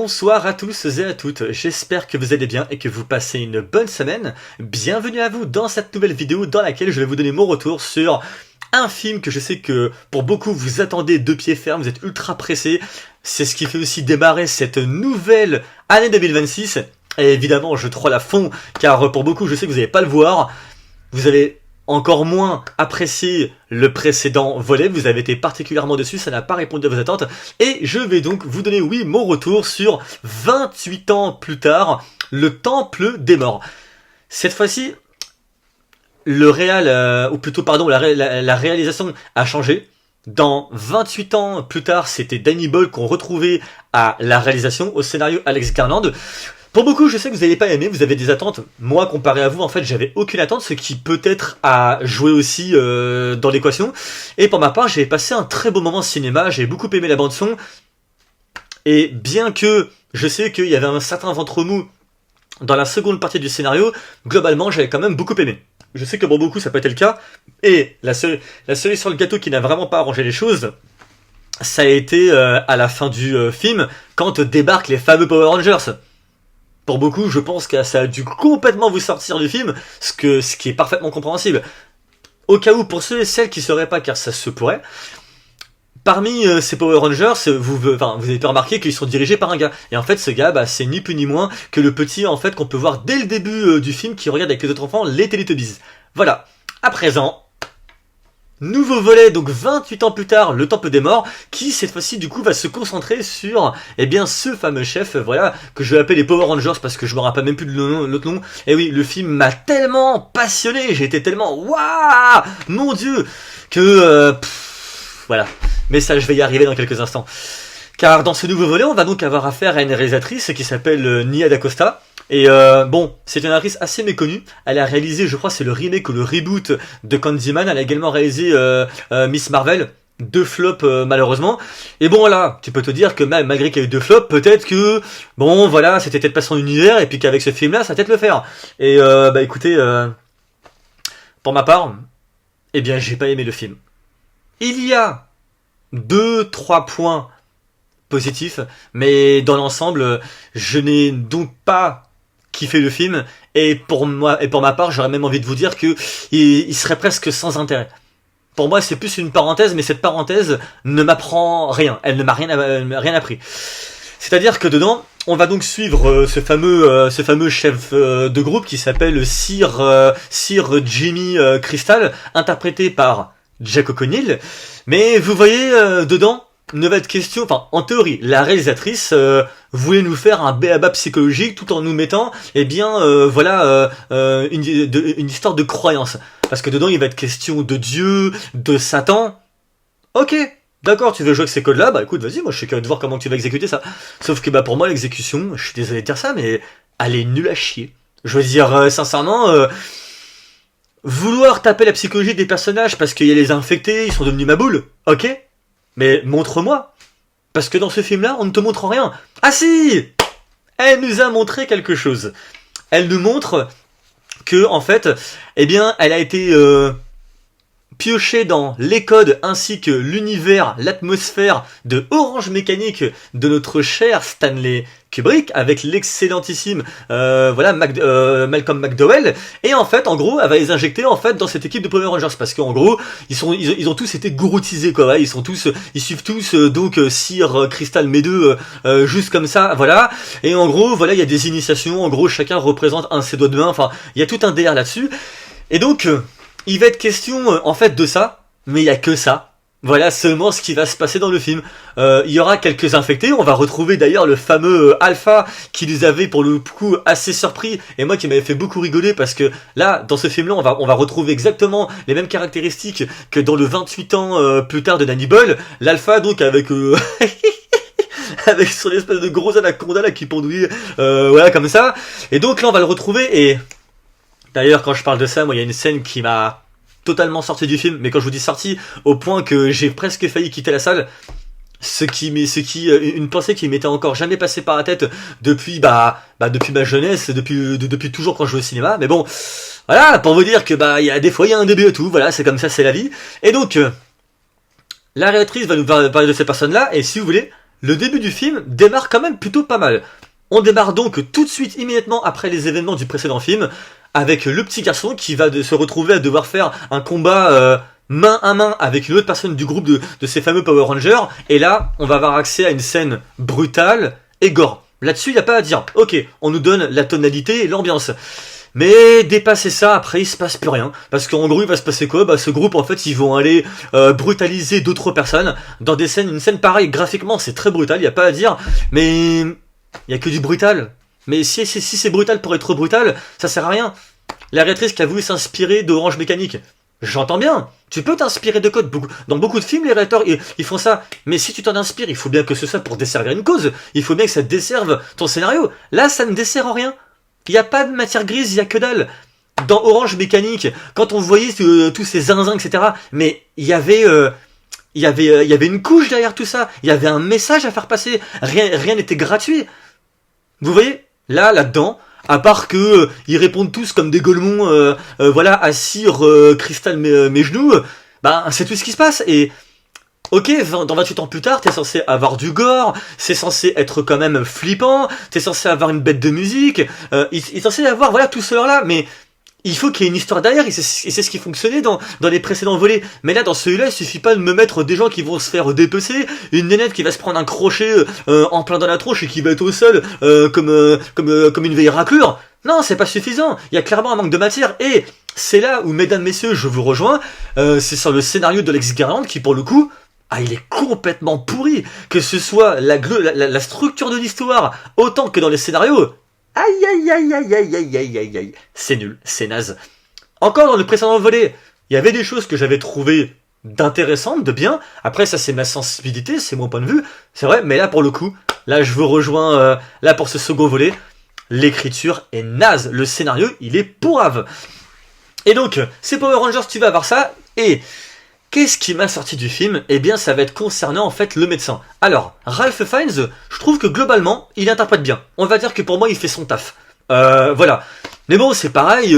Bonsoir à tous et à toutes, j'espère que vous allez bien et que vous passez une bonne semaine. Bienvenue à vous dans cette nouvelle vidéo dans laquelle je vais vous donner mon retour sur un film que je sais que pour beaucoup vous attendez de pied ferme, vous êtes ultra pressés. C'est ce qui fait aussi démarrer cette nouvelle année 2026. Et évidemment je troll à fond car pour beaucoup je sais que vous n'allez pas le voir. Vous avez encore moins apprécié le précédent volet, vous avez été particulièrement dessus, ça n'a pas répondu à vos attentes, et je vais donc vous donner, oui, mon retour sur 28 ans plus tard, le Temple des Morts. Cette fois-ci, le réal, ou plutôt, pardon, la réalisation a changé. Dans 28 ans plus tard, c'était Danny Boyle qu'on retrouvait à la réalisation, au scénario Alex Garland. Pour beaucoup, je sais que vous n'allez pas aimer, vous avez des attentes. Moi, comparé à vous, en fait, j'avais aucune attente, ce qui peut-être a joué aussi dans l'équation. Et pour ma part, j'ai passé un très beau moment au cinéma, j'ai beaucoup aimé la bande-son. Et bien que je sais qu'il y avait un certain ventre mou dans la seconde partie du scénario, globalement, j'avais quand même beaucoup aimé. Je sais que pour beaucoup, ça peut être le cas. Et la cerise sur le gâteau qui n'a vraiment pas arrangé les choses, ça a été à la fin du film, quand débarquent les fameux Power Rangers. Pour beaucoup, je pense que ça a dû complètement vous sortir du film, ce qui est parfaitement compréhensible. Au cas où, pour ceux et celles qui ne sauraient pas, car ça se pourrait, parmi ces Power Rangers, vous avez pu remarquer qu'ils sont dirigés par un gars. Et en fait, ce gars, c'est ni plus ni moins que le petit en fait qu'on peut voir dès le début du film qui regarde avec les autres enfants les Teletubbies. Voilà. À présent, nouveau volet, donc 28 ans plus tard, le Temple des Morts, qui cette fois-ci du coup va se concentrer sur ce fameux chef, voilà, que je vais appeler les Power Rangers parce que je me rappelle même plus de l'autre nom. Et oui, le film m'a tellement passionné, j'ai été tellement waouh, mon dieu, que voilà. Mais ça, je vais y arriver dans quelques instants. Car dans ce nouveau volet, on va donc avoir affaire à une réalisatrice qui s'appelle Nia DaCosta. Et bon, c'est une actrice assez méconnue. Elle a réalisé, je crois, c'est le remake ou le reboot de Candyman. Elle a également réalisé Miss Marvel. 2 flops malheureusement. Et bon voilà, tu peux te dire que même malgré qu'il y a eu 2 flops, peut-être que bon voilà, c'était peut-être pas son univers et puis qu'avec ce film-là, ça va peut-être le faire. Et écoutez, pour ma part, eh bien j'ai pas aimé le film. Il y a 2-3 points positifs, mais dans l'ensemble, je n'ai donc pas kiffé le film, et pour ma part, j'aurais même envie de vous dire que il serait presque sans intérêt. Pour moi, c'est plus une parenthèse, mais cette parenthèse ne m'apprend rien. Elle ne m'a rien appris. C'est-à-dire que dedans, on va donc suivre ce fameux chef de groupe qui s'appelle Sir Jimmy Crystal, interprété par Jack O'Connell. Mais vous voyez, dedans, ne va être question, enfin en théorie, la réalisatrice voulait nous faire un b.a.-ba psychologique tout en nous mettant, une histoire de croyance. Parce que dedans il va être question de Dieu, de Satan. Ok, d'accord, tu veux jouer avec ces codes-là, bah écoute, vas-y, moi je suis curieux de voir comment tu vas exécuter ça. Sauf que pour moi l'exécution, je suis désolé de dire ça, mais elle est nulle à chier. Je veux dire, sincèrement, vouloir taper la psychologie des personnages parce qu'il y a les infectés, ils sont devenus ma boule, ok. Mais montre-moi. Parce que dans ce film-là, on ne te montre rien. Ah si! Elle nous a montré quelque chose. Elle nous montre que, en fait, elle a été piochée dans les codes ainsi que l'univers, l'atmosphère de Orange Mécanique de notre cher Stanley Kubrick avec l'excellentissime Malcolm McDowell, et en fait en gros elle va les injecter en fait dans cette équipe de Power Rangers parce qu'en gros ils ont tous été gouroutisés quoi, ouais, ils suivent tous Sir Crystal Meadow juste comme ça, voilà, et en gros voilà, il y a des initiations, en gros chacun représente un de ses doigts de main, enfin il y a tout un délire là-dessus, et donc il va être question en fait de ça, mais il y a que ça. Voilà seulement ce qui va se passer dans le film. Il y aura quelques infectés, on va retrouver d'ailleurs le fameux Alpha qui nous avait pour le coup assez surpris, et moi qui m'avait fait beaucoup rigoler parce que là, dans ce film-là, on va retrouver exactement les mêmes caractéristiques que dans le 28 ans plus tard de Danny Boyle. L'Alpha donc avec... avec son espèce de gros anaconda là qui pendouille, voilà comme ça. Et donc là on va le retrouver, et d'ailleurs quand je parle de ça, moi il y a une scène qui m'a totalement sorti du film, mais quand je vous dis sorti, au point que j'ai presque failli quitter la salle, une pensée qui m'était encore jamais passée par la tête depuis depuis ma jeunesse, depuis toujours quand je vais au cinéma, mais bon, voilà, pour vous dire que il y a des fois il y a un début à tout, voilà, c'est comme ça, c'est la vie. Et donc la réalisatrice va nous parler de ces personnes-là, et si vous voulez, le début du film démarre quand même plutôt pas mal. On démarre donc tout de suite, immédiatement après les événements du précédent film, avec le petit garçon qui va se retrouver à devoir faire un combat main à main avec une autre personne du groupe de ces fameux Power Rangers. Et là, on va avoir accès à une scène brutale et gore. Là-dessus, il n'y a pas à dire. Ok, on nous donne la tonalité et l'ambiance. Mais dépasser ça, après il se passe plus rien. Parce qu'en gros il va se passer quoi? Bah ce groupe en fait ils vont aller brutaliser d'autres personnes dans des scènes, une scène pareille, graphiquement c'est très brutal, y a pas à dire. Mais y a que du brutal. Mais si c'est brutal pour être brutal, ça sert à rien. La réalisatrice qui a voulu s'inspirer d'Orange Mécanique. J'entends bien, tu peux t'inspirer de code. Dans beaucoup de films, les réalisateurs, ils font ça. Mais si tu t'en inspires, il faut bien que ce soit pour desservir une cause. Il faut bien que ça desserve ton scénario. Là, ça ne dessert en rien. Il n'y a pas de matière grise, il n'y a que dalle. Dans Orange Mécanique, quand on voyait tous ces zinzins, etc., mais il y avait une couche derrière tout ça. Il y avait un message à faire passer. Rien n'était gratuit. Vous voyez, là-dedans, à part que ils répondent tous comme des golemons, voilà, assis cristal mes genoux, bah c'est tout ce qui se passe. Et ok, dans 28 ans plus tard, t'es censé avoir du gore, c'est censé être quand même flippant, t'es censé avoir une bête de musique, il est censé avoir, voilà, tout cela là, mais il faut qu'il y ait une histoire derrière, et c'est ce qui fonctionnait dans les précédents volets. Mais là, dans celui-là, il suffit pas de me mettre des gens qui vont se faire dépecer, une nénette qui va se prendre un crochet en plein dans la tronche et qui va être au sol comme une vieille raclure. Non, c'est pas suffisant, il y a clairement un manque de matière, et c'est là où, mesdames, messieurs, je vous rejoins, c'est sur le scénario de Alex Garland qui, pour le coup, il est complètement pourri. Que ce soit la structure de l'histoire, autant que dans les scénarios. Aïe aïe aïe aïe aïe aïe aïe aïe aïe. C'est nul, c'est naze. Encore dans le précédent volet, il y avait des choses que j'avais trouvées d'intéressantes, de bien. Après, ça c'est ma sensibilité, c'est mon point de vue. C'est vrai, mais là pour le coup, là je vous rejoins, là pour ce second volet, l'écriture est naze. Le scénario, il est pourrave. Et donc, c'est Power Rangers, tu vas avoir ça, et... Qu'est-ce qui m'a sorti du film? Eh bien, ça va être concernant en fait le médecin. Alors, Ralph Fiennes, je trouve que globalement, il interprète bien. On va dire que pour moi, il fait son taf. Voilà. Mais bon, c'est pareil,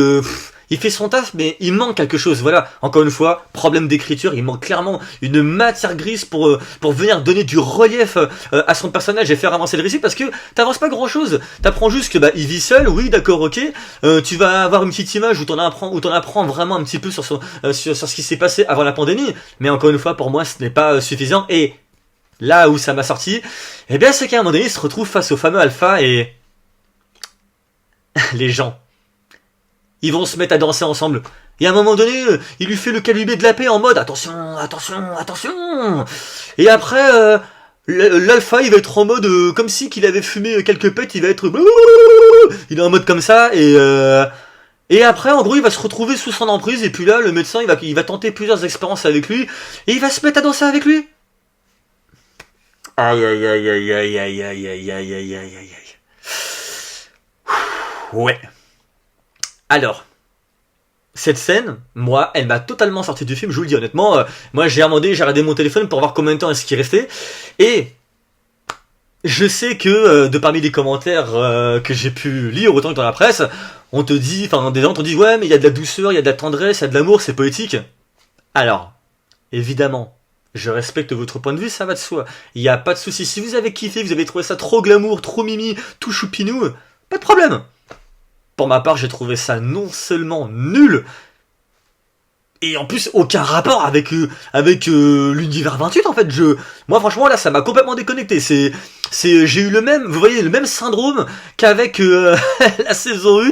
il fait son taf, mais il manque quelque chose. Voilà. Encore une fois, problème d'écriture, il manque clairement une matière grise pour venir donner du relief à son personnage et faire avancer le récit, parce que t'avances pas grand chose. T'apprends juste que il vit seul, oui, d'accord, ok. Tu vas avoir une petite image où t'en apprends vraiment un petit peu sur ce qui s'est passé avant la pandémie. Mais encore une fois, pour moi, ce n'est pas suffisant. Et là où ça m'a sorti, eh bien, c'est qu'à un moment donné, il se retrouve face au fameux Alpha et les gens. Ils vont se mettre à danser ensemble. Et à un moment donné, il lui fait le calumet de la paix en mode attention, attention, attention. Et après, l'alpha, il va être en mode comme si qu'il avait fumé quelques pets, il va être... Il est en mode comme ça, et après, en gros, il va se retrouver sous son emprise, et puis là, le médecin, il va tenter plusieurs expériences avec lui, et il va se mettre à danser avec lui. Aïe, aïe, aïe, aïe, aïe, aïe, aïe, aïe, aïe, aïe, aïe, aïe. Ouais. Alors, cette scène, moi, elle m'a totalement sorti du film, je vous le dis honnêtement. Moi, j'ai regardé mon téléphone pour voir combien de temps est-ce qu'il restait. Et je sais que, de parmi les commentaires que j'ai pu lire, autant que dans la presse, on te dit, enfin, des gens te disent, ouais, mais il y a de la douceur, il y a de la tendresse, il y a de l'amour, c'est poétique. Alors, évidemment, je respecte votre point de vue, ça va de soi. Il n'y a pas de souci. Si vous avez kiffé, vous avez trouvé ça trop glamour, trop mimi, tout choupinou, pas de problème. Pour ma part, j'ai trouvé ça non seulement nul, et en plus aucun rapport avec l'univers 28 en fait. Moi franchement là, ça m'a complètement déconnecté. J'ai eu vous voyez, le même syndrome qu'avec la saison 1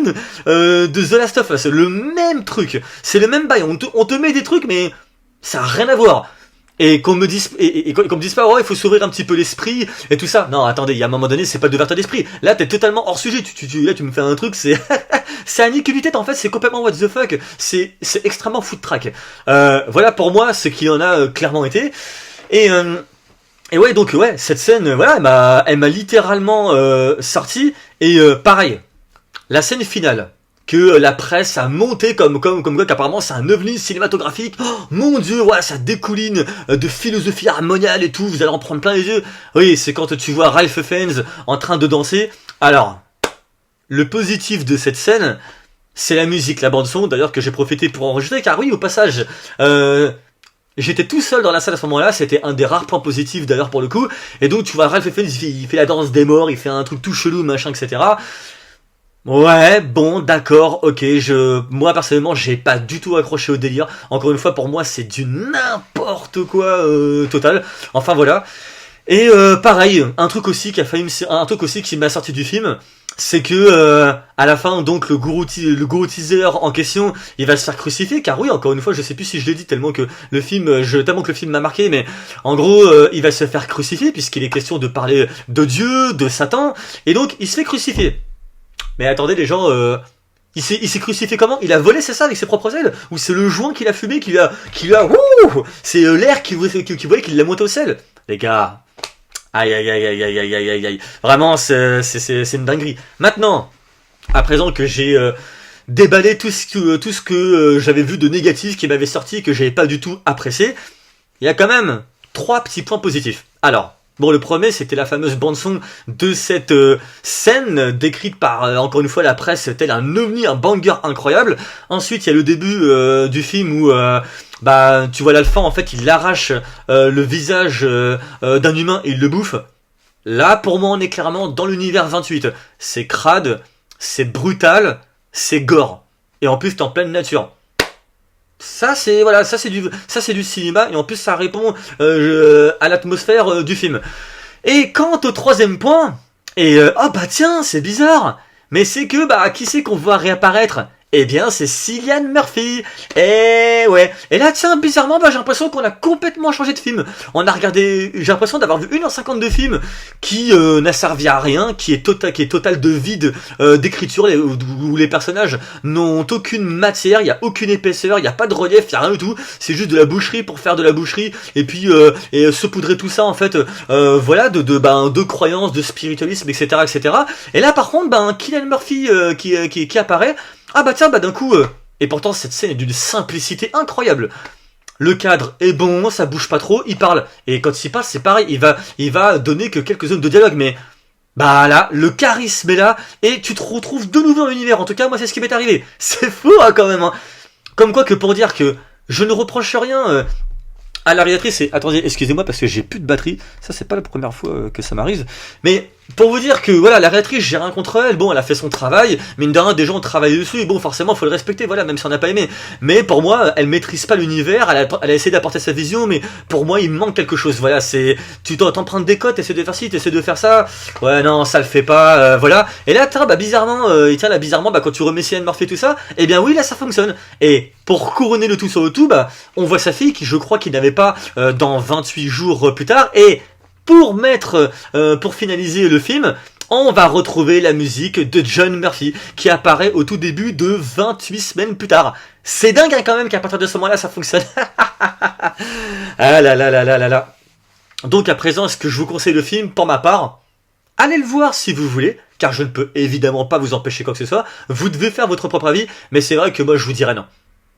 de The Last of Us. Le même truc, c'est le même bail. On te met des trucs, mais ça a rien à voir. Et qu'on me dise pas, oh, il faut s'ouvrir un petit peu l'esprit et tout ça. Non, attendez, il y a un moment donné, c'est pas d'ouverture d'esprit. Là, t'es totalement hors sujet. Là, tu me fais un truc, c'est c'est un nique du tête en fait. C'est complètement what the fuck. C'est extrêmement foot track. Voilà pour moi ce qu'il en a clairement été. Et ouais, donc ouais, cette scène, voilà, elle m'a littéralement sorti. Et pareil, la scène finale, que la presse a monté comme quoi qu'apparemment c'est un ovni cinématographique. Oh, mon dieu, ouais, ça découline de philosophie harmoniale et tout, vous allez en prendre plein les yeux. Oui, c'est quand tu vois Ralph Fiennes en train de danser. Alors, le positif de cette scène, c'est la musique, la bande son, d'ailleurs que j'ai profité pour enregistrer, car oui, au passage, J'étais tout seul dans la salle à ce moment-là, c'était un des rares points positifs d'ailleurs pour le coup. Et donc tu vois Ralph Fiennes, il fait la danse des morts, il fait un truc tout chelou, machin, etc. Ouais, bon, d'accord, ok, moi personnellement, j'ai pas du tout accroché au délire. Encore une fois, pour moi, c'est du n'importe quoi total. Enfin voilà. Et pareil, un truc aussi qui m'a sorti du film, c'est que à la fin, donc le gourou teaser en question, il va se faire crucifier. Car oui, encore une fois, je sais plus si je l'ai dit tellement que tellement que le film m'a marqué, mais en gros, il va se faire crucifier puisqu'il est question de parler de Dieu, de Satan, et donc il se fait crucifier. Mais attendez les gens, il s'est crucifié comment? Il a volé, c'est ça, avec ses propres ailes? Ou c'est le joint qu'il a fumé wouh! C'est l'air qui voulait qu'il l'a monté au sel? Les gars, aïe aïe aïe aïe aïe aïe aïe aïe aïe. Vraiment, c'est une dinguerie. Maintenant, à présent que j'ai déballé tout ce que j'avais vu de négatif qui m'avait sorti et que j'avais pas du tout apprécié, il y a quand même 3 petits points positifs. Alors, bon, le premier, c'était la fameuse bande-son de cette scène décrite par, encore une fois, la presse, tel un ovni, un banger incroyable. Ensuite, il y a le début du film où, tu vois l'alpha, en fait, il arrache le visage d'un humain et il le bouffe. Là, pour moi, on est clairement dans l'univers 28. C'est crade, c'est brutal, c'est gore. Et en plus, t'es en pleine nature. Ça c'est du cinéma et en plus ça répond à l'atmosphère du film. Et quant au troisième point, oh bah tiens, c'est bizarre, mais c'est que qui c'est qu'on voit réapparaître? Eh bien, c'est Cillian Murphy. Et ouais. Et là, tiens, bizarrement, j'ai l'impression qu'on a complètement changé de film. J'ai l'impression d'avoir vu 1h50 de film qui n'a servi à rien, qui est total de vide d'écriture, où les personnages n'ont aucune matière, il y a aucune épaisseur, il y a pas de relief, il y a rien du tout. C'est juste de la boucherie pour faire de la boucherie et puis saupoudrer tout ça en fait, de croyances, de spiritualisme, etc., etc. Et là, par contre, Cillian Murphy qui apparaît. Ah d'un coup, et pourtant cette scène est d'une simplicité incroyable. Le cadre est bon, ça bouge pas trop, il parle. Et quand il parle, c'est pareil, il va donner que quelques zones de dialogue, mais là, le charisme est là, et tu te retrouves de nouveau dans l'univers. En tout cas, moi, c'est ce qui m'est arrivé. C'est fou, hein, quand même. Hein. Comme quoi que pour dire que je ne reproche rien à la réalisatrice, attendez, excusez-moi parce que j'ai plus de batterie. Ça, c'est pas la première fois que ça m'arrive. Mais pour vous dire que voilà, la réalisatrice, j'ai rien contre elle. Bon, elle a fait son travail. Mine de rien, des gens ont travaillé dessus. Et bon, forcément, faut le respecter. Voilà, même si on n'a pas aimé. Mais pour moi, elle maîtrise pas l'univers. Elle a essayé d'apporter sa vision, mais pour moi, il manque quelque chose. Voilà, tu t'empruntes des cotes, t'essaies de faire ci, t'essaies de faire ça. Ouais, non, ça le fait pas. Voilà. Et là, bizarrement, quand tu remets Cillian Murphy et tout ça, eh bien oui, là, ça fonctionne. Et pour couronner le tout sur le tout, on voit sa fille qui, je crois, qui n'avait pas dans 28 jours plus tard. Et pour finaliser le film, on va retrouver la musique de John Murphy qui apparaît au tout début de 28 semaines plus tard. C'est dingue hein, quand même qu'à partir de ce moment-là ça fonctionne. Ah là là là là là là. Donc à présent, est-ce que je vous conseille le film? Pour ma part, allez le voir si vous voulez, car je ne peux évidemment pas vous empêcher quoi que ce soit. Vous devez faire votre propre avis, mais c'est vrai que moi je vous dirais non.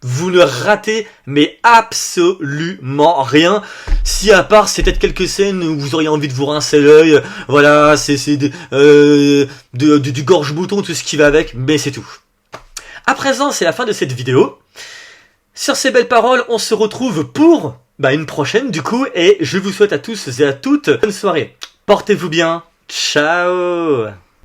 Vous ne ratez mais absolument rien. Si à part c'est peut-être quelques scènes où vous auriez envie de vous rincer l'œil, voilà, c'est du gorge-bouton, tout ce qui va avec, mais c'est tout. À présent, c'est la fin de cette vidéo. Sur ces belles paroles, on se retrouve pour une prochaine du coup, et je vous souhaite à tous et à toutes bonne soirée. Portez-vous bien. Ciao.